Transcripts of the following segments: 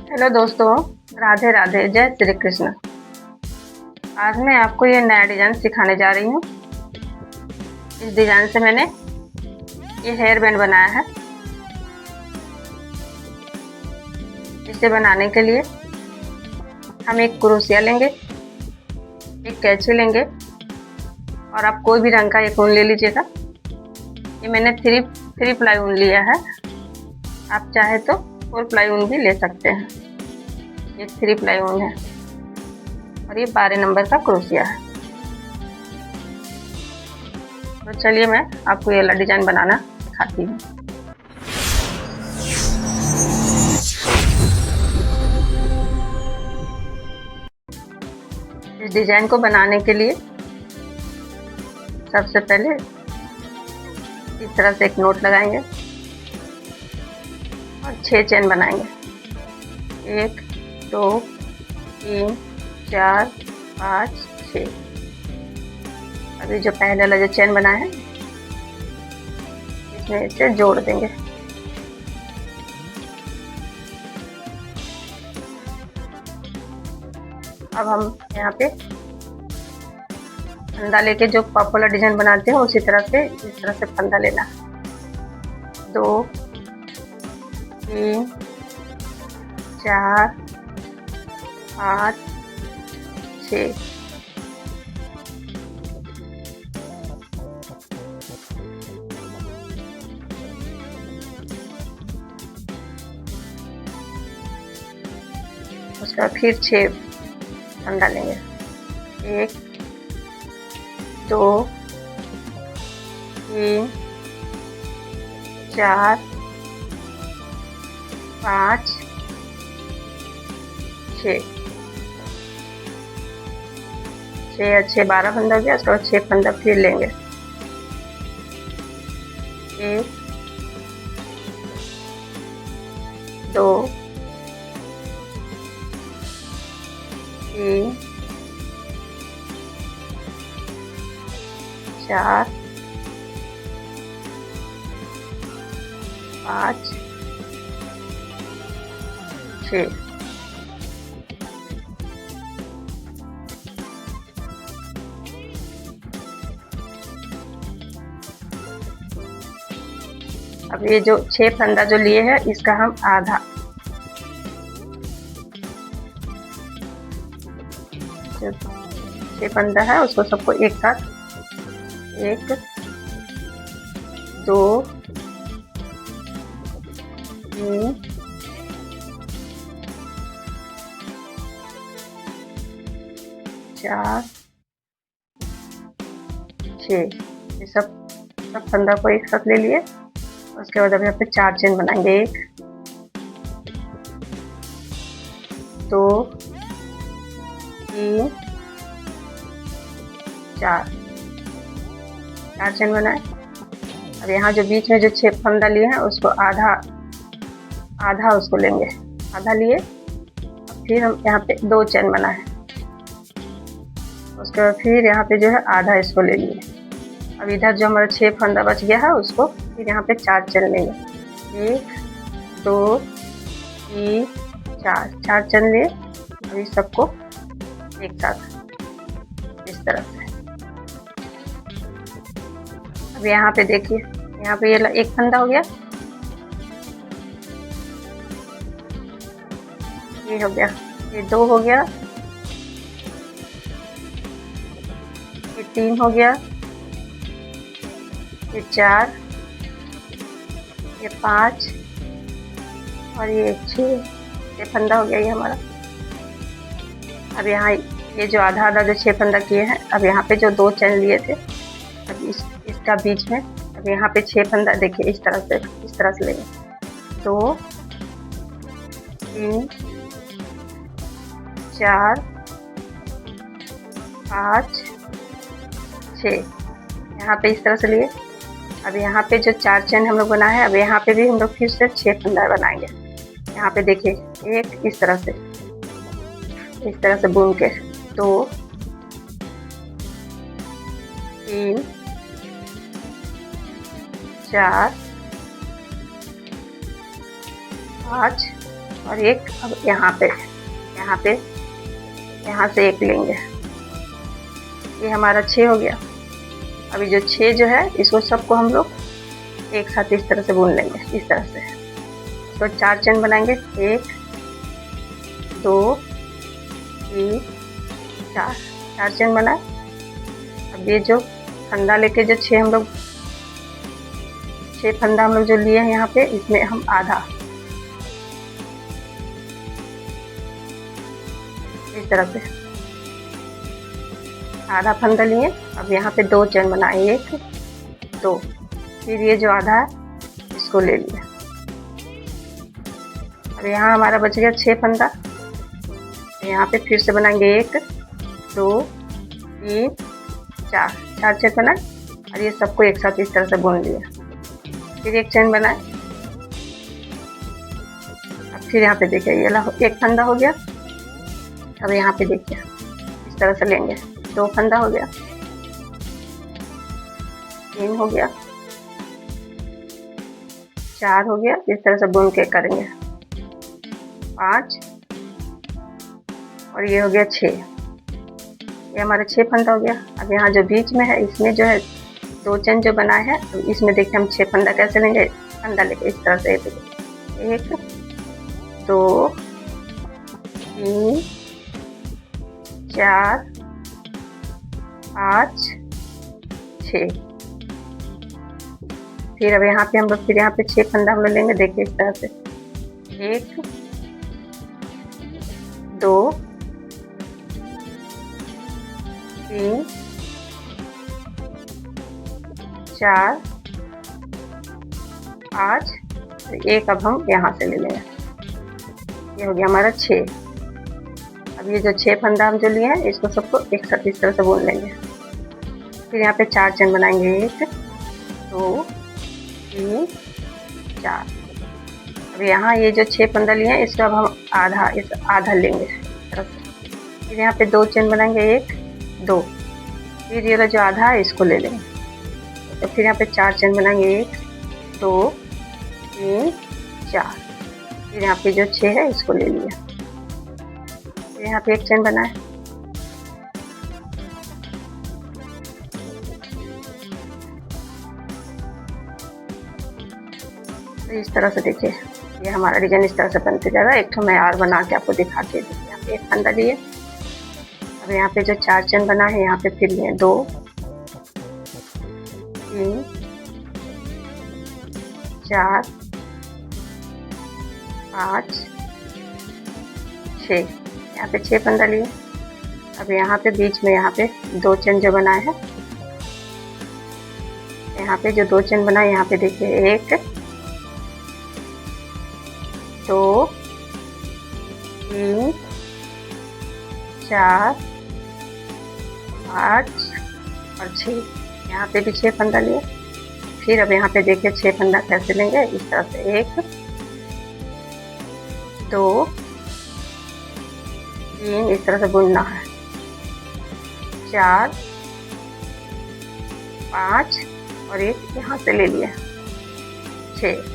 Hello दोस्तों, राधे राधे, जय श्री कृष्ण। आज मैं आपको ये नया डिज़ाइन सिखाने जा रही हूँ। इस डिज़ाइन से मैंने ये हेयर बैंड बनाया है। इसे बनाने के लिए हम एक क्रोशिया लेंगे, एक कैंची लेंगे और आप कोई भी रंग का एक ऊन ले लीजिएगा। ये मैंने थ्री प्लाई ऊन लिया है। आप चाहे तो 4 प्लाई ऊन भी ले सकते हैं। ये 3 प्लाई ऊन है और ये 12 नंबर का क्रोशिया है। तो चलिए मैं आपको ये वाला डिज़ाइन बनाना सिखाती हूँ। इस डिज़ाइन को बनाने के लिए सबसे पहले इस तरह से एक नोट लगाएंगे और 6 चेन बनाएंगे। 1 2 3 4 5 6। अभी जो पहले वाला जो चेन बना है इसमें इसे जोड़ देंगे। अब हम यहाँ पे फंदा लेके जो पॉपुलर डिजाइन बनाते हैं उसी तरह से इस तरह से फंदा लेना। 2 3 4 5 6। उसका फिर 6 फंदा लेंगे। 1 2 3 4 5 6। 6 अच्छे 12 फंदा हो गया। उसके बाद 6 फंदा फिर लेंगे। 1 2 3 4 5 6। अब ये जो 6 फंदा जो लिए हैं इसका हम आधा जो 6 फंदा है उसको सबको एक साथ 1 2 3 4 6। ये सब फंदा को एक साथ ले लिए। उसके बाद अब यहाँ पे 4 चेन बनाएंगे। 1 2 3 4 चेन बनाए। अब यहाँ जो बीच में जो 6 फंदा लिए हैं उसको आधा उसको लेंगे। आधा लिए। अब फिर हम यहाँ पे 2 चेन बनाए। उसके बाद फिर यहाँ पे जो है आधा इसको ले लिए। अब इधर जो हमारा 6 फंदा बच गया है उसको फिर यहाँ पे 4 चेन लेंगे। 1 2 3 4 चेन लिए। अब इस सबको एक साथ इस तरह से। अब यहाँ पे देखिए, यहाँ पे ये एक फंदा हो गया, ये हो गया, ये 2 हो गया, ये 3 हो गया, ये 4, ये 5 और ये 6। ये फंदा हो गया ये हमारा। अब यहाँ ये जो आधा जो 6 फंदा किए हैं, अब यहाँ पे जो 2 चेन लिए थे अब इसका बीच में अब यहाँ पे 6 फंदा देखिए इस तरह से लेंगे। 2 3 4 5 6। यहाँ पे इस तरह से लिए। अब यहाँ पे जो 4 चेन हम लोग बनाए हैं, अब यहाँ पे भी हम लोग फिर से 6 फंदा बनाएंगे। यहाँ पे देखिए एक इस तरह से बुन के 2 3 4 5 और एक अब यहाँ से एक लेंगे। ये हमारा 6 हो गया। अभी जो 6 जो है इसको सबको हम लोग एक साथ इस तरह से बुन लेंगे। इस तरह से तो 4 चेन बनाएंगे। 1 2 3 4 4 चेन बनाए। अब ये जो फंदा लेके जो 6 फंदा हम लोग जो लिए हैं यहाँ पे, इसमें हम आधा इस तरह से आधा फंदा लिए। अब यहाँ पे 2 चेन बनाए। 1 2 फिर ये जो आधा है इसको ले लिया। अब यहाँ हमारा बच गया 6 फंदा। यहाँ पे फिर से बनाएंगे 1 2 3 4 4 चेन बनाए और ये सबको एक साथ इस तरह से बुन लिया। फिर एक चेन बनाए। अब फिर यहाँ पे देखिए ये एक फंदा हो गया। अब यहाँ पे देखिए इस तरह से लेंगे। 2 फंदा हो गया। 3 हो गया। 4 हो गया। इस तरह से बुन के करेंगे। 5 और ये हो गया 6। ये हमारा 6 फंदा हो गया। अब यहाँ जो बीच में है इसमें जो है 2 चेन जो बनाए हैं, तो इसमें देखिए हम 6 फंदा कैसे लेंगे। फंदा लेके इस तरह से 1 2 3 4 5 6। फिर अब यहाँ पे हम लोग फिर यहाँ पे 6 फंदा हम लोग लेंगे। देखिए इस तरह से 1 2 3 4 5 1 अब हम यहाँ से ले लेंगे। ये हो गया हमारा 6। अब ये जो 6 फंदा हम जो लिए हैं इसको सबको एक साथ इस तरह से बुन लेंगे। फिर यहाँ पे 4 चेन बनाएंगे। 1 2 3 4। अब यहाँ ये जो 6 फंदा लिए हैं इसको अब हम आधा लेंगे इस तरह से। फिर यहाँ पे 2 चेन बनाएंगे। 1 2 फिर ये जो आधा है इसको ले लेंगे। तो फिर यहाँ पे 4 चेन बनाएंगे। 1 2 3 4। फिर यहाँ पे जो 6 है इसको ले लिया। फिर यहाँ पे एक चेन बनाए। तो इस तरह से देखिए ये हमारा डिजाइन इस तरह से बनते जाएगा। एक तो मैं और बना के आपको दिखा के देखिए। यहाँ पे एक फंदा लिए। अब यहाँ पे जो 4 चेन बना है यहाँ पे फिर लिए 2 3 4 5 6। यहाँ पे 6 फंदा लिए। अब यहाँ पे बीच में यहाँ पे 2 चेन जो बनाए हैं, यहाँ पे जो 2 चेन बनाए यहाँ पे देखिए 1 2 3 4 5 और 6। यहाँ पे भी 6 फंदा लिए। फिर अब यहाँ पे देखिए 6 फंदा कैसे लेंगे। इस तरह से 1 2 3 इस तरह से बुनना है। 4 5 और 1 यहाँ से ले लिया 6।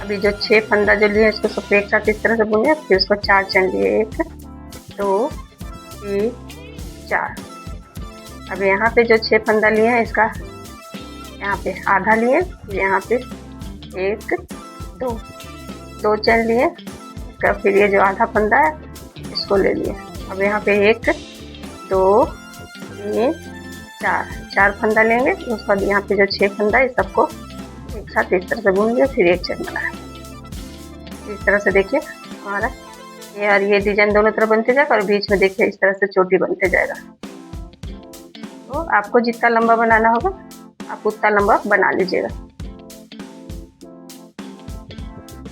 अभी जो 6 फंदा जो लिए इसको सब एक साथ इस तरह से बुने। फिर उसको 4 चेन लिए। 1 2 3 4। अब यहाँ पे जो 6 फंदा लिए हैं इसका यहाँ पे आधा लिए। यहाँ पे 1 2 चेन लिए। फिर ये जो आधा फंदा है इसको ले लिए। अब यहाँ पे 1 2 3 4 फंदा लेंगे। उसके बाद यहाँ पे जो 6 फंदा है सबको एक साथ इस तरह से बुन लिया। फिर एक चेन बनाया। इस तरह से देखिए हमारा ये और ये डिजाइन दोनों तरफ बनते जाएगा। और बीच में देखिए इस तरह से चोटी बनते जाएगा। तो आपको जितना लंबा बनाना होगा आप उतना लंबा बना लीजिएगा।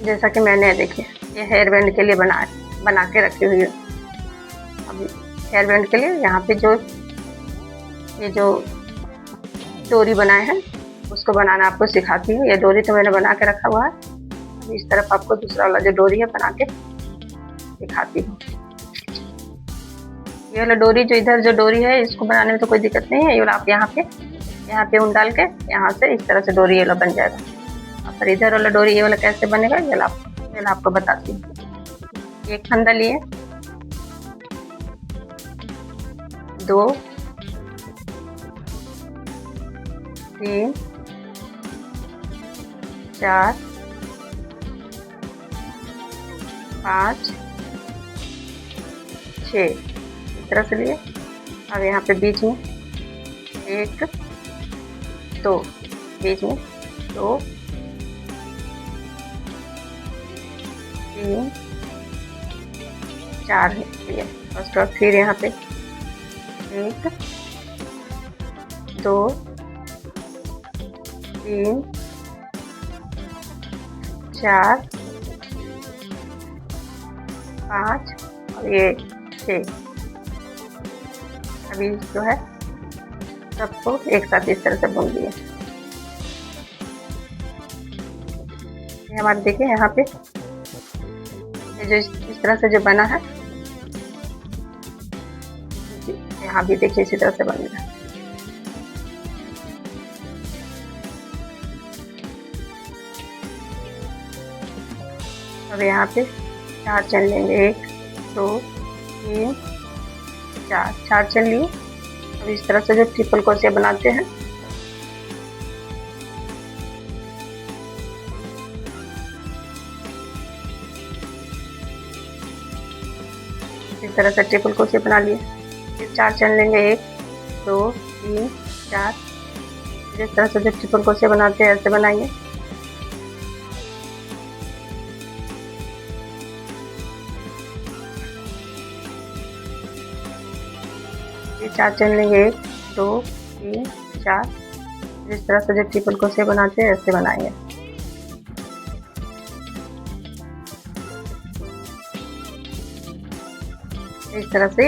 जैसा कि मैंने देखिए ये हेयर बैंड के लिए बना के रखी हुई है। अब हेयर बैंड के लिए यहाँ पे ये जो डोरी बनाए हैं उसको बनाना आपको सिखाती हूँ। ये डोरी तो मैंने बना के रखा हुआ है। इस तरफ आपको दूसरा वाला जो डोरी है बना के दिखाती हूँ। ये वाला डोरी जो इधर जो डोरी है इसको बनाने में तो कोई दिक्कत नहीं है। ये वाला आप यहाँ पे ऊन डाल के यहाँ से इस तरह से डोरी ये वाला बन जाएगा। और फिर इधर वाला डोरी ये वाला कैसे बनेगा ये वाला आप मैं आपको बताती हूँ। एक फंदा लिए, 2, 3, 4, 5, 6 इस तरह से लिए। अब यहाँ पे बीच में 1, 2, बीच में 2, 3, 4 लिए। उसके बाद फिर यहाँ पे 1, 2, 3, 4, 5 और ये 6। अभी जो है सबको एक साथ इस तरह से बुन दिए। ये हमारे देखिए यहाँ पे ये जो इस तरह से जो बना है, यहाँ भी देखिए इसी तरह से बनेगा। अब यहाँ पे 4 चैन लेंगे, 1, 2, 3, 4 चैन लिए। अब इस तरह से जो ट्रिपल क्रोशिया बनाते हैं, इस तरह से ट्रिपल क्रोशिया बना लिए। फिर 4 चैन लेंगे, 1, 2, 3, 4। जिस तरह से जो ट्रिपल क्रोशिया बनाते हैं ऐसे बनाएंगे। ये 4 चैन लेंगे, 1, 2, 3, 4। जिस तरह से जो ट्रिपल क्रोशिया बनाते हैं ऐसे बनाएंगे। इस तरह से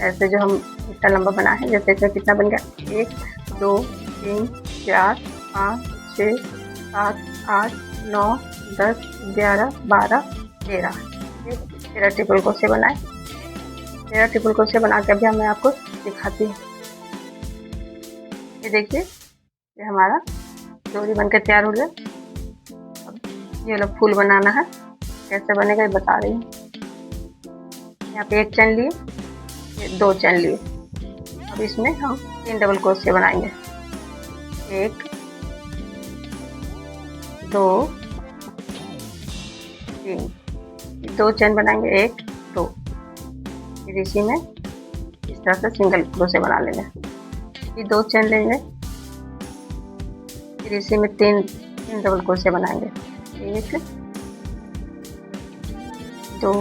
ऐसे जो हम इतना लंबा बना है, जैसे इसमें कितना बन गया, 1, 2, 3, 4, 5, 6, 7, 8, 9, 10, 11, 12, 13। 13 ट्रिपल क्रोशिया बनाए। 13 ट्रिपल क्रोशिया बना के अभी मैं आपको दिखाती हूँ। ये देखिए, ये हमारा डोरी बनकर तैयार हो गया। अब ये लोग फूल बनाना है, कैसे बनेगा ये बता रही हूँ। यहाँ पे 1 चैन लिए, 2 चैन लिए। अब इसमें हम 3 डबल क्रोशिया बनाएंगे, 1, 2, 3। 2 चैन बनाएंगे, 1, 2। फिर इसी में इस तरह से सिंगल क्रोशिया बना लेंगे। फिर 2 चैन लेंगे, फिर इसी में 3 डबल क्रोशिया बनाएंगे, 1, 2,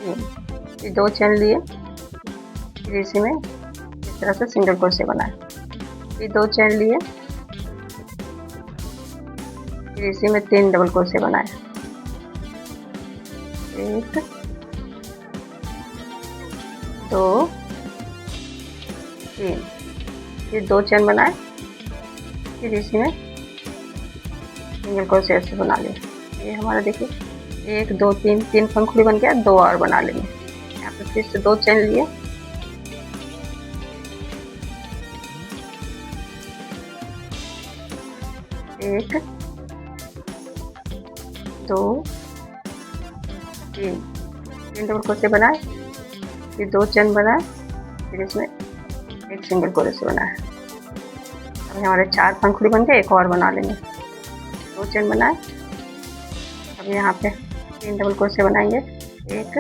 3। फिर 2 चैन लिए, फिर इसी में इस तरह से सिंगल क्रोशिया बनाए। फिर 2 चैन लिए, फिर इसी में 3 डबल क्रोशिया बनाए, 1, 2, 3। फिर 2 चैन बनाए, फिर इसी में सिंगल क्रोशिया ऐसे बना लिया। ये हमारा देखिए 1, 2, 3 पंखुड़ी बन गया। 2 और बना लेंगे। यहाँ पे फिर से 2 चैन लिए, एक, 2, 3 डबल क्रोशिया बनाए, फिर 2 चैन बनाए, फिर इसमें एक सिंगल क्रोशिया बनाए। अब हमारे 4 पंखुड़ी बन गए। एक और बना लेंगे, 2 चैन बनाए। अब यहाँ पे 3 डबल क्रोशिया बनाएंगे, 1,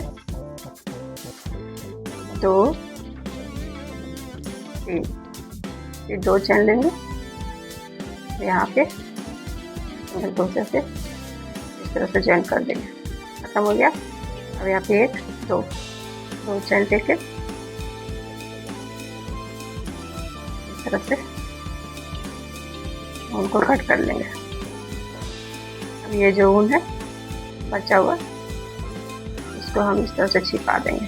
2, 3। फिर 2 चैन लेंगे, यहाँ पे सिंगल क्रोशिया से इस तरह से जॉइन कर देंगे। खत्म हो गया। अब यहाँ पे 1, 2 चैन लेके इस तरह से उनको कट कर लेंगे। अब ये जो ऊन है बचा हुआ, इसको हम इस तरह से छिपा देंगे।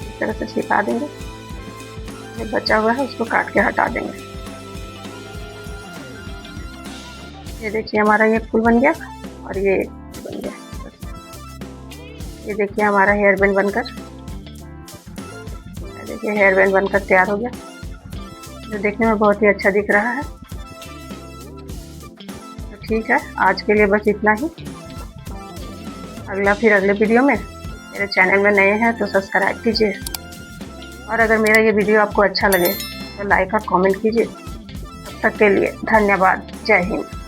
इस तरह से छिपा देंगे। जो बचा हुआ है उसको काट के हटा देंगे। ये देखिए हमारा ये फूल बन गया और ये बन गया। ये देखिए हमारा हेयर बैंड बनकर, देखिए हेयर बैंड बनकर तैयार हो गया, जो देखने में बहुत ही अच्छा दिख रहा है। तो ठीक है, आज के लिए बस इतना ही। अगले वीडियो में, मेरे चैनल में नए हैं तो सब्सक्राइब कीजिए, और अगर मेरा ये वीडियो आपको अच्छा लगे तो लाइक और कमेंट कीजिए। तब तक के लिए धन्यवाद। जय हिंद।